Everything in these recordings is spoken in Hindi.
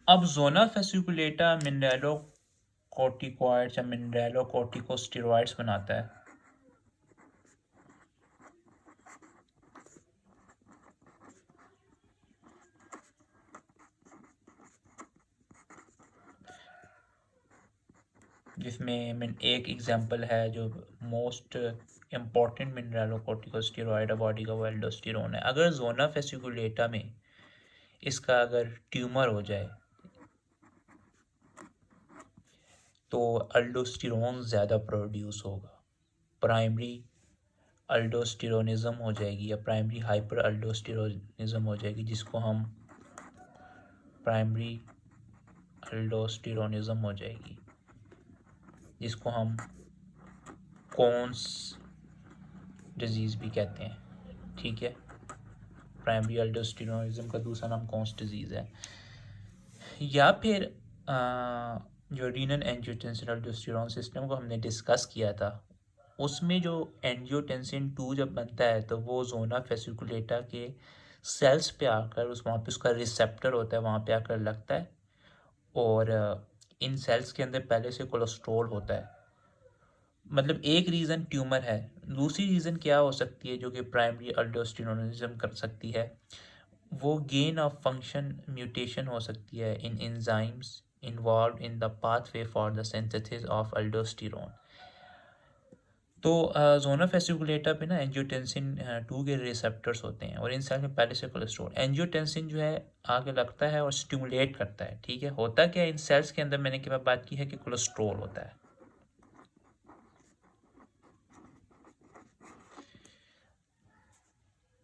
अब जोना फेसिकुलेटा मिनरलोकॉर्टिकॉइड्स या मिनरलोकॉर्टिकोस्टेरॉइड्स बनाता है। जिसमें एक एग्जांपल है जो मोस्ट इम्पॉर्टेंट मिनरलोकॉर्टिकोस्टेरॉइड बॉडी का, वो एल्डोस्टेरोन है। अगर जोना फेसिकुलेटा में इसका अगर ट्यूमर हो जाए तो अल्डोस्टेरोन ज़्यादा प्रोड्यूस होगा, प्राइमरी अल्डोस्टेरोनिज्म हो जाएगी या प्राइमरी हाइपर अल्डोस्टेरोनिज्म हो जाएगी, जिसको हम प्राइमरी अल्डोस्टेरोनिज्म हो जाएगी, जिसको हम कोन्स डिजीज़ भी कहते हैं। ठीक है, प्राइमरी अल्डोस्टेरोनिज्म का दूसरा नाम कोन्स डिजीज़ है। या फिर जो रीनल एंजियोटेंसिन अल्डोस्टेरोन सिस्टम को हमने डिस्कस किया था, उसमें जो एंजियोटेंसिन 2 जब बनता है तो वो जोना फेसिकुलेटा के सेल्स पे आकर वहाँ पे उसका रिसेप्टर होता है, वहाँ पे आकर लगता है। और इन सेल्स के अंदर पहले से कोलेस्ट्रॉल होता है। मतलब एक रीज़न ट्यूमर है, दूसरी रीज़न क्या हो सकती है जो कि प्राइमरी अल्डोस्टेरोनिज्म कर सकती है, वो गेन ऑफ फंक्शन म्यूटेशन हो सकती है in enzymes involve in the pathway for the synthesis of aldosterone. तो जोना फेसिकुलेटा पे ना एंजियोटेंसिन 2 के रिसेप्टर्स होते हैं और इन सेल में पहले से कोलेस्ट्रॉल, एंजियोटेंसिन जो है आगे लगता है और स्टिमुलेट करता है। ठीक है, होता क्या है इन सेल्स के अंदर, मैंने क्या बात की है कि कोलेस्ट्रॉल होता है।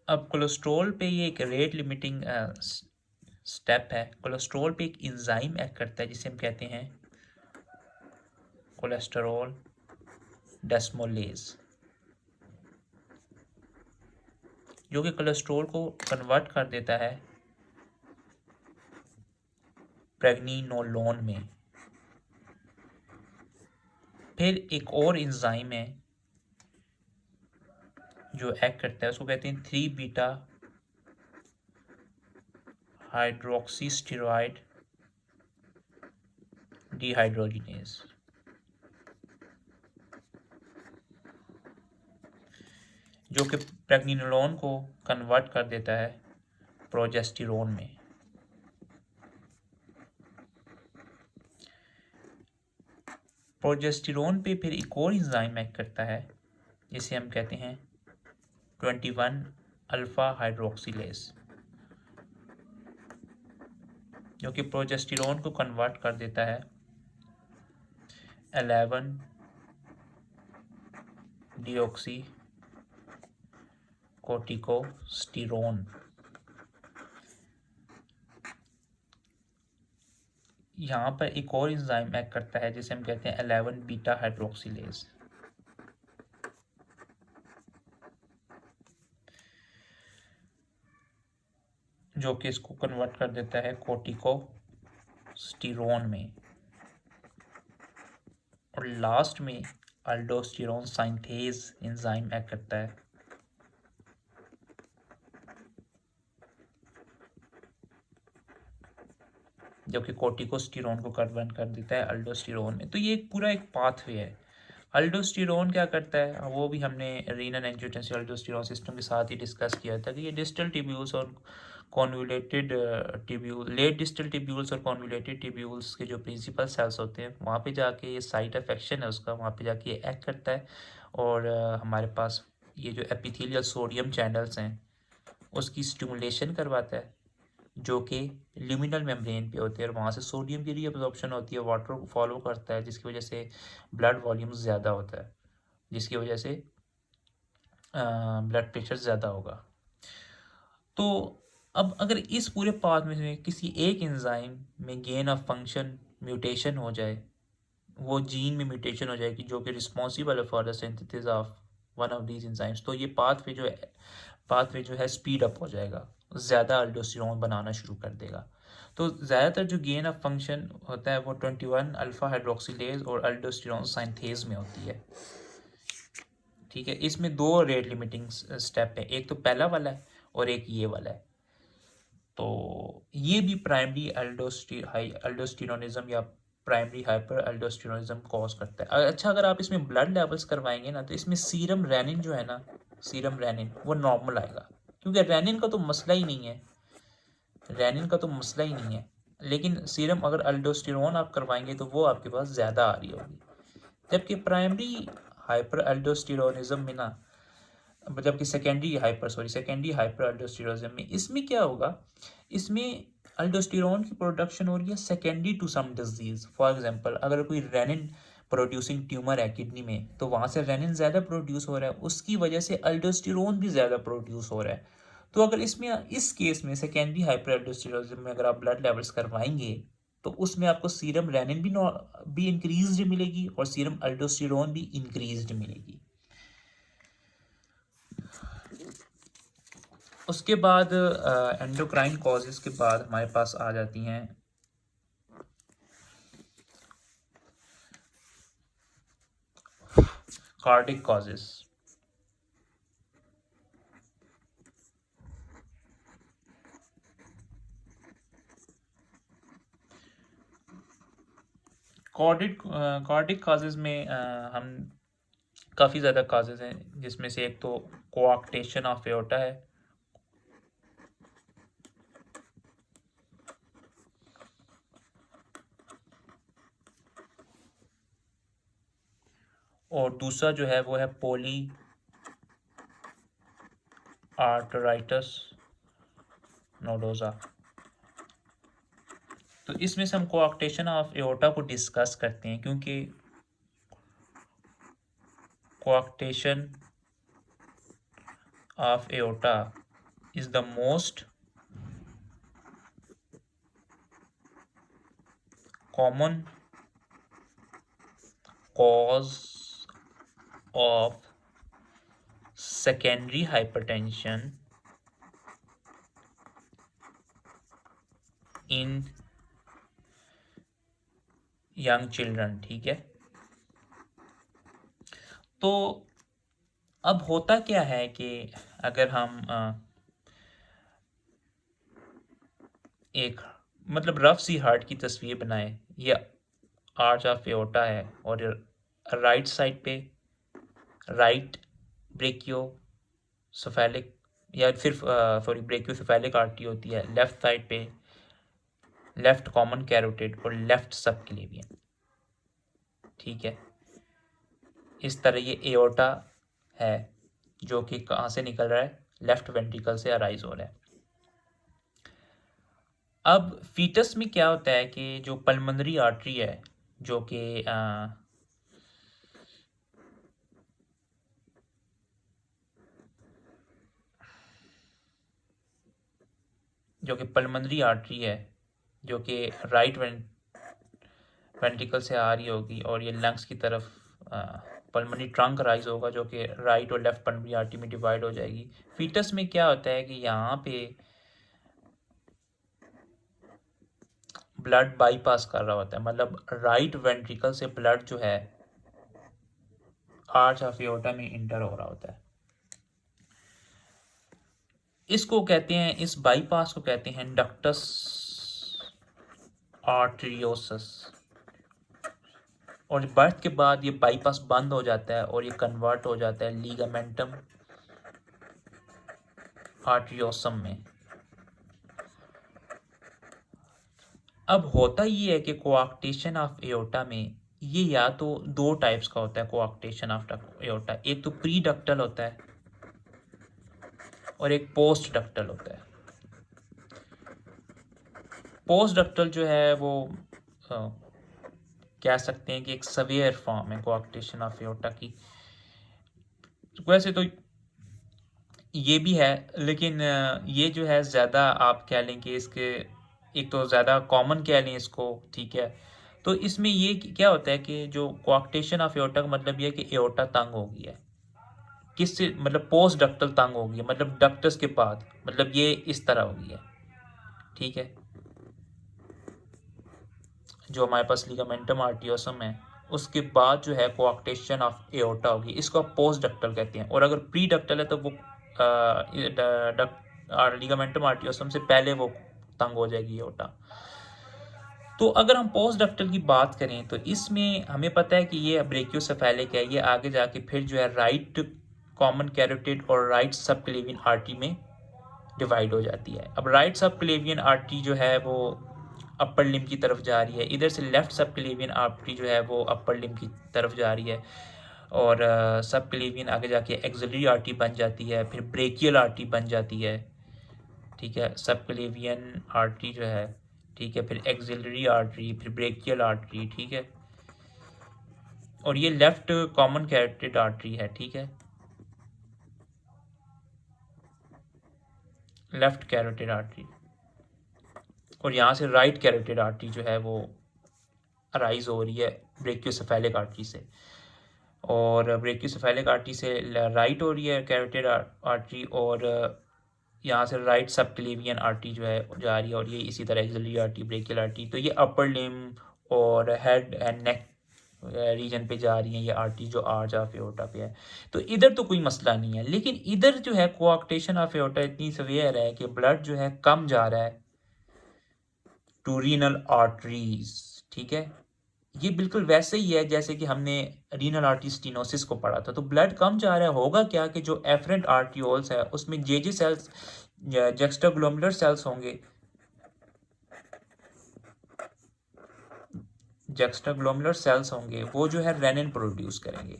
अब कोलेस्ट्रॉल पे ये एक रेट लिमिटिंग स्टेप है। कोलेस्ट्रॉल पे एक एंजाइम एक्ट करता है जिसे हम कहते हैं कोलेस्टेरॉल डेस्मोलेज, जो कि कोलेस्ट्रॉल को कन्वर्ट कर देता है प्रेग्निनोलोन में। फिर एक और एंजाइम है जो एक्ट करता है, उसको कहते हैं 3 बीटा हाइड्रोक्सी स्टेरॉइड डिहाइड्रोजिनेज, जो कि प्रेग्निनोलोन को कन्वर्ट कर देता है प्रोजेस्टेरोन में। प्रोजेस्टेरोन पे फिर एक और एंजाइम एक्ट करता है जिसे हम कहते हैं 21 अल्फा हाइड्रोक्सिलेज, जो कि प्रोजेस्टेरोन को कन्वर्ट कर देता है 11 डिऑक्सी कोर्टिकोस्टेरोन। यहाँ पर एक और एंजाइम एक्ट करता है जिसे हम कहते हैं 11 बीटा हाइड्रोक्सिलेज, जो कि इसको कन्वर्ट कर देता है कोर्टिकोस्टेरोन में। और लास्ट में अल्डोस्टेरोन साइंथेज एंजाइम एक्ट करता है, जो कि कोर्टिकोस्टेरोन को कन्वर्ट कर देता है अल्डोस्टेरोन में। तो ये पूरा एक पाथवे है। अल्डोस्टेरोन क्या करता है वो भी हमने रीनल एंजियोटेंसिन अल्डोस्टेरोन सिस्टम के साथ ही डिस्कस किया था कि ये डिस्टल टिब्यूल्स और convoluted tubule, late distal tubules और कॉन्वुलेटेड टिब्यूल्स के जो प्रिंसिपल सेल्स होते हैं वहाँ पे जाके ये साइट अफेक्शन है उसका, वहाँ पे जाके ये एक्ट करता है। और हमारे पास ये जो एपिथेलियल सोडियम चैनल्स हैं उसकी स्टिमुलेशन करवाता है, जो कि ल्यूमिनल मेम्ब्रेन पे होते हैं और वहाँ से सोडियम की रीअब्जॉर्प्शन होती है, वाटर को फॉलो करता है, जिसकी वजह से ब्लड वॉल्यूम ज़्यादा होता है, जिसकी वजह से ब्लड प्रेशर ज़्यादा होगा। तो अब अगर इस पूरे पाथ में से किसी एक एंजाइम में गेन ऑफ फंक्शन म्यूटेशन हो जाए, वो जीन में म्यूटेशन हो जाएगी जो कि रिस्पॉन्सिबल है for the synthesis of one of these enzymes, तो ये पाथवे जो है स्पीड अप हो जाएगा, ज़्यादा अल्डोस्टेरोन बनाना शुरू कर देगा। तो ज़्यादातर जो गेन ऑफ फंक्शन होता है वो 21 अल्फा हाइड्रोक्सिलेज और अल्डोस्टेरोन साइंथेज में होती है। ठीक है, इसमें 2 रेट लिमिटिंग स्टेप है, एक तो पहला वाला है और एक ये वाला है। तो ये भी प्राइमरी एल्डोस्टेरोनिज्म या प्राइमरी हाइपर एल्डोस्टेरोनिज्म कॉज करता है। अच्छा, अगर आप इसमें ब्लड लेवल्स करवाएंगे ना, तो इसमें सीरम रेनिन जो है ना, सीरम रेनिन वो नॉर्मल आएगा, क्योंकि रेनिन का तो मसला ही नहीं है, रेनिन का तो मसला ही नहीं है। लेकिन सीरम अगर एल्डोस्टेरोन आप करवाएंगे तो वो आपके पास ज़्यादा आ रही होगी। जबकि प्राइमरी हाइपर एल्डोस्टेरोनिज्म में ना, जबकि सेकेंडरी हाइपर एल्डोस्टेरोनिज्म में, इसमें क्या होगा, इसमें एल्डोस्टेरोन की प्रोडक्शन हो रही है secondary to some disease. For example, अगर कोई रेनिन प्रोड्यूसिंग ट्यूमर है किडनी में, तो वहाँ से रेनिन ज़्यादा प्रोड्यूस हो रहा है, उसकी वजह से एल्डोस्टेरोन भी ज़्यादा प्रोड्यूस हो रहा है। तो अगर इसमें, इस केस में सेकेंडरी हाइपर एल्डोस्टेरोनिज्म में अगर आप ब्लड लेवल्स करवाएंगे, तो उसमें आपको सीरम रेनिन भी इंक्रीज्ड मिलेगी और सीरम एल्डोस्टेरोन भी इंक्रीज्ड मिलेगी। उसके बाद एंडोक्राइन कॉजेज के बाद हमारे पास आ जाती हैं कार्डिक कॉजेज। कार्डिक कॉजेज में हम काफ़ी ज़्यादा कॉजेज हैं, जिसमें से एक तो कोआक्टेशन ऑफ एओर्टा है, और दूसरा जो है वो है पॉली आर्टराइटिस नोडोजा। तो इसमें से हम कोआक्टेशन ऑफ एओर्टा को डिस्कस करते हैं, क्योंकि कोआक्टेशन of aorta is the most common cause of secondary hypertension in young children। ठीक है, तो अब होता क्या है कि अगर हम एक मतलब रफ सी हार्ट की तस्वीर बनाएं, या आर्च ऑफ एओर्टा है और राइट साइड पे राइट ब्रेकियोसेफेलिक या फिर ब्रेकियोसेफेलिक आर्टरी होती है, लेफ्ट साइड पे लेफ्ट कॉमन कैरोटिड और लेफ्ट सबक्लेवियन। ठीक है, इस तरह ये एओर्टा है जो कि कहाँ से निकल रहा है, लेफ्ट वेंट्रिकल से अराइज हो रहा है। अब फीटस में क्या होता है कि जो पल्मोनरी आर्टरी है, जो कि पल्मोनरी आर्टरी है, जो कि राइट वेंट्रिकल से आ रही होगी, और ये लंग्स की तरफ पल्मोनरी ट्रंक राइज होगा, जो कि राइट और लेफ्ट पल्मोनरी आर्टरी में डिवाइड हो जाएगी। फीटस में क्या होता है कि यहाँ पे ब्लड बाईपास कर रहा होता है, मतलब राइट वेंट्रिकल से ब्लड जो है आर्च ऑफ एओर्टा में इंटर हो रहा होता है। इसको कहते हैं, इस बाईपास को कहते हैं डक्टस आर्टेरियोसस। और बर्थ के बाद ये बाईपास बंद हो जाता है और ये कन्वर्ट हो जाता है लिगामेंटम आर्टेरियोसम में। अब होता ये है कि कोआक्टेशन ऑफ एओर्टा में ये या तो दो टाइप्स का होता है कोआक्टेशन ऑफ एओर्टा, एक तो प्री डक्टल होता है और एक पोस्ट डक्टल होता है। पोस्ट डक्टल जो है वो कह सकते हैं कि एक सवेयर फॉर्म है कोआक्टेशन ऑफ एओर्टा की। वैसे तो ये भी है, लेकिन ये जो है ज़्यादा आप कह लें कि इसके एक तो ज़्यादा कॉमन कह लें इसको। ठीक है, तो इसमें ये क्या होता है कि जो कोआक्टेशन ऑफ एओर्टा का मतलब ये है कि एओर्टा तंग हो गया है, किससे, मतलब पोस्ट डक्टल तंग हो गया, मतलब डक्टस के बाद, मतलब ये इस तरह हो गया। ठीक है, जो हमारे पास लिगामेंटम आर्टियोसम है उसके बाद जो है कोआक्टेशन ऑफ एओर्टा होगी, इसको आप पोस्ट डक्टल कहते हैं। और अगर प्री डक्टल है तो वो लिगामेंटम आर्टियोसम से पहले वो तंग हो जाएगी एओर्टा। तो अगर हम पोस्ट डक्टल की बात करें तो इसमें हमें पता है कि ये ब्रेकियोसेफेलिक है, ये आगे जाके फिर जो है राइट कॉमन कैरोटिड और राइट सबक्लेवियन आर्टरी में डिवाइड हो जाती है। अब राइट सबक्लेवियन आर्टरी जो है वो अपर लिम्ब की तरफ जा रही है, इधर से लेफ्ट सबक्लेवियन आर्टरी जो है वो अपर लिम्ब की तरफ जा रही है, और सबक्लेवियन आगे जाके एक्सिलरी आर्टरी बन जाती है, फिर ब्रेकियल आर्टरी बन जाती है। ठीक है, सबक्लेवियन आर्टरी जो है, ठीक है, फिर एक्सिलरी आर्टरी, फिर ब्रेकियल आर्टरी। ठीक है, और ये लेफ्ट कॉमन कैरोटिड आर्टरी है। ठीक है, लेफ्ट कैरोटिड आर्टरी, और यहाँ से राइट कैरोटिड आर्टरी जो है वो अराइज हो रही है ब्रेकियोसेफेलिक आर्टरी से, और ब्रेकियोसेफेलिक आर्टरी से राइट हो रही है कैरोटिड आर्टरी, और यहाँ से राइट सबक्लेवियन आर्टरी जो है जा रही है, और ये इसी तरह एक्सिलरी आर्टरी, ब्रेकियल आर्टरी। तो ये अपर लिम्ब और हेड एंड नेक रीजन पे जा रही है ये आर्टरी जो आर्च ऑफ एओर्टा पे है। तो इधर तो कोई मसला नहीं है, लेकिन इधर जो है कोआक्टेशन ऑफ एओर्टा इतनी सवेयर है कि ब्लड जो है कम जा रहा है टू रीनल आर्टरीज। ठीक है, ये बिल्कुल वैसे ही है जैसे कि हमने रीनल आर्टरी स्टेनोसिस को पढ़ा था। तो ब्लड कम जा रहा है, होगा क्या कि जो एफरेंट आर्ट्रियोल्स है उसमें जेजे सेल्स, जुक्स्टाग्लोमेरुलर सेल्स होंगे, जुक्स्टाग्लोमेरुलर सेल्स होंगे, वो जो है रेनिन प्रोड्यूस करेंगे,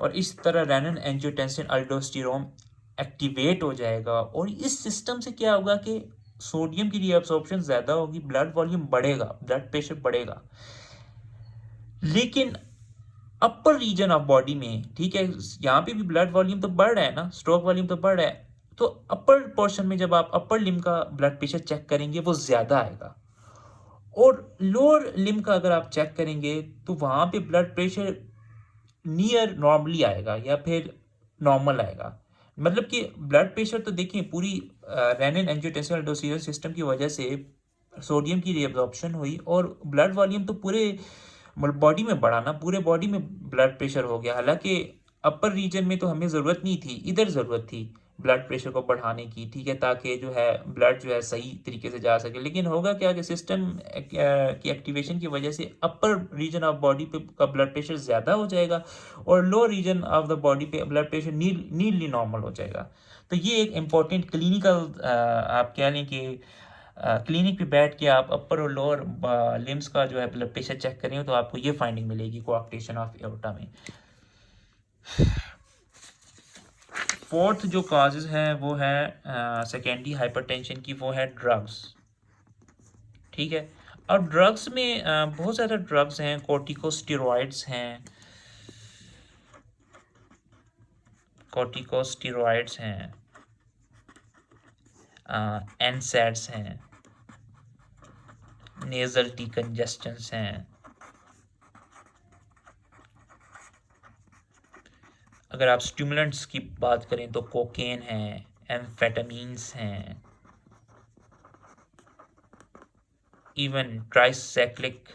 और इस तरह रेनिन एंजियोटेंसिन अल्डोस्टेरोन एक्टिवेट हो जाएगा, और इस सिस्टम से क्या होगा कि सोडियम की रीअब्सॉर्प्शन ज़्यादा होगी, ब्लड वॉल्यूम बढ़ेगा, ब्लड प्रेशर बढ़ेगा। लेकिन अपर रीजन ऑफ बॉडी में, ठीक है, यहाँ पे भी ब्लड वॉल्यूम तो बढ़ रहा है ना, स्ट्रोक वॉल्यूम तो बढ़ रहा है, तो अपर पोर्शन में जब आप अपर लिम्ब का ब्लड प्रेशर चेक करेंगे वो ज़्यादा आएगा, और लोअर लिम्ब का अगर आप चेक करेंगे तो वहाँ पे ब्लड प्रेशर नियर नॉर्मली आएगा या फिर नॉर्मल आएगा। मतलब कि ब्लड प्रेशर तो देखिए पूरी रेनिन एंजियोटेंसिन अल्डोस्टेरोन सिस्टम की वजह से सोडियम की रीअब्जॉर्प्शन हुई, और ब्लड वॉल्यूम तो पूरे बॉडी में बढ़ा ना, पूरे बॉडी में ब्लड प्रेशर हो गया। हालांकि अपर रीजन में तो हमें ज़रूरत नहीं थी, इधर ज़रूरत थी ब्लड प्रेशर को बढ़ाने की, ठीक है, ताकि जो है ब्लड जो है सही तरीके से जा सके। लेकिन होगा क्या कि सिस्टम की एक्टिवेशन की वजह से अपर रीजन ऑफ बॉडी पे का ब्लड प्रेशर ज़्यादा हो जाएगा, और lower region of the body पे ब्लड प्रेशर नीडली नॉर्मल हो जाएगा। तो ये एक इम्पॉर्टेंट क्लिनिकल आप कह लें कि क्लिनिक पे बैठ के आप अपर और लोअर लिम्स का जो है ब्लड प्रेशर चेक करेंगे तो आपको ये फाइंडिंग मिलेगी कोआक्टेशन ऑफ एओर्टा में। फोर्थ जो काजेज हैं वो है सेकेंडरी हाइपरटेंशन की, वो है ड्रग्स। ठीक है, अब ड्रग्स में बहुत ज़्यादा ड्रग्स हैं, कॉर्टिकोस्टेरॉइड्स हैं, कॉर्टिकोस्टेरॉइड्स हैं, एनसैड्स हैं, नेजल डिकंजेस्टेंट्स हैं। अगर आप स्टिमुलेंट्स की बात करें तो कोकेन है, एम्फेटामीन्स हैं, इवन ट्राइसाइक्लिक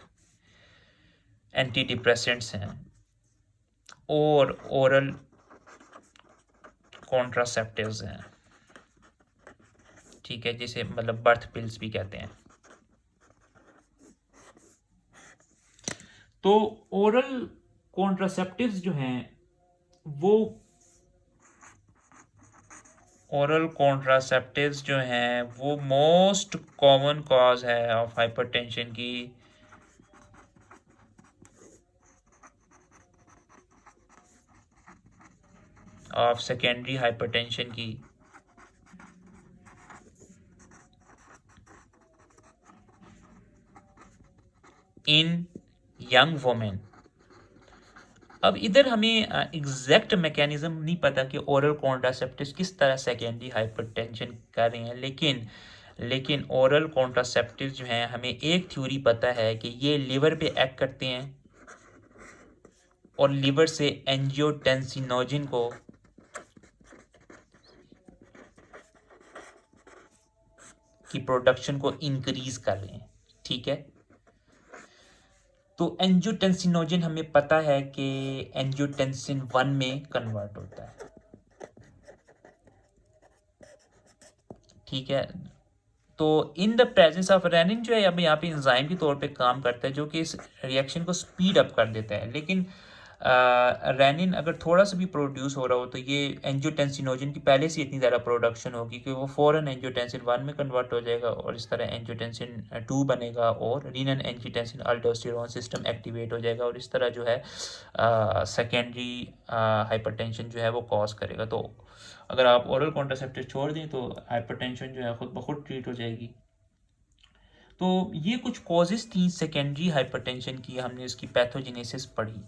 एंटी डिप्रेसेंट्स हैं, और ओरल कॉन्ट्रासेप्टिव्स हैं। ठीक है, जिसे मतलब बर्थ पिल्स भी कहते हैं। तो ओरल कॉन्ट्रासेप्टिव्स जो हैं वो ओरल कॉन्ट्रासेप्टिव्स जो हैं वो मोस्ट कॉमन कॉज है ऑफ हाइपरटेंशन की, ऑफ सेकेंडरी हाइपरटेंशन की, इन यंग वुमेन। अब इधर हमें एग्जैक्ट मैकेनिज्म नहीं पता कि ओरल कॉन्ट्रासेप्टिव्स किस तरह सेकेंडरी हाइपरटेंशन कर रहे हैं, लेकिन ओरल कॉन्ट्रासेप्टिव्स जो हैं हमें एक थ्योरी पता है कि ये लिवर पे एक्ट करते हैं, और लिवर से एंजियोटेंसिनोजन को की प्रोडक्शन को इंक्रीज कर रहे हैं। ठीक है, तो एंजियोटेंसिनोजन हमें पता है कि एंजियोटेंसिन 1 में कन्वर्ट होता है। ठीक है, तो in the presence of renin जो है अब यहाँ पे एंजाइम के तौर पे काम करता है जो कि इस रिएक्शन को स्पीड अप कर देता है। लेकिन रेनिन अगर थोड़ा सा भी प्रोड्यूस हो रहा हो तो ये एंजियोटेंसिनोजन की पहले से इतनी ज़्यादा प्रोडक्शन होगी कि वो फ़ौरन एंजियोटेंसिन 1 में कन्वर्ट हो जाएगा और इस तरह एंजियोटेंसिन 2 बनेगा और रीनन एंजियोटेंसिन अल्डोस्टेरोन सिस्टम एक्टिवेट हो जाएगा और इस तरह जो है सेकेंडरी हाइपरटेंशन जो है वो कॉज करेगा। तो अगर आप ओरल कॉन्ट्रासेप्टिव छोड़ दें तो हाइपरटेंशन जो है खुद ब खुद ट्रीट हो जाएगी। तो ये कुछ कॉजेज़ थी सेकेंडरी हाइपरटेंशन की, हमने इसकी पैथोजेनेसिस पढ़ी।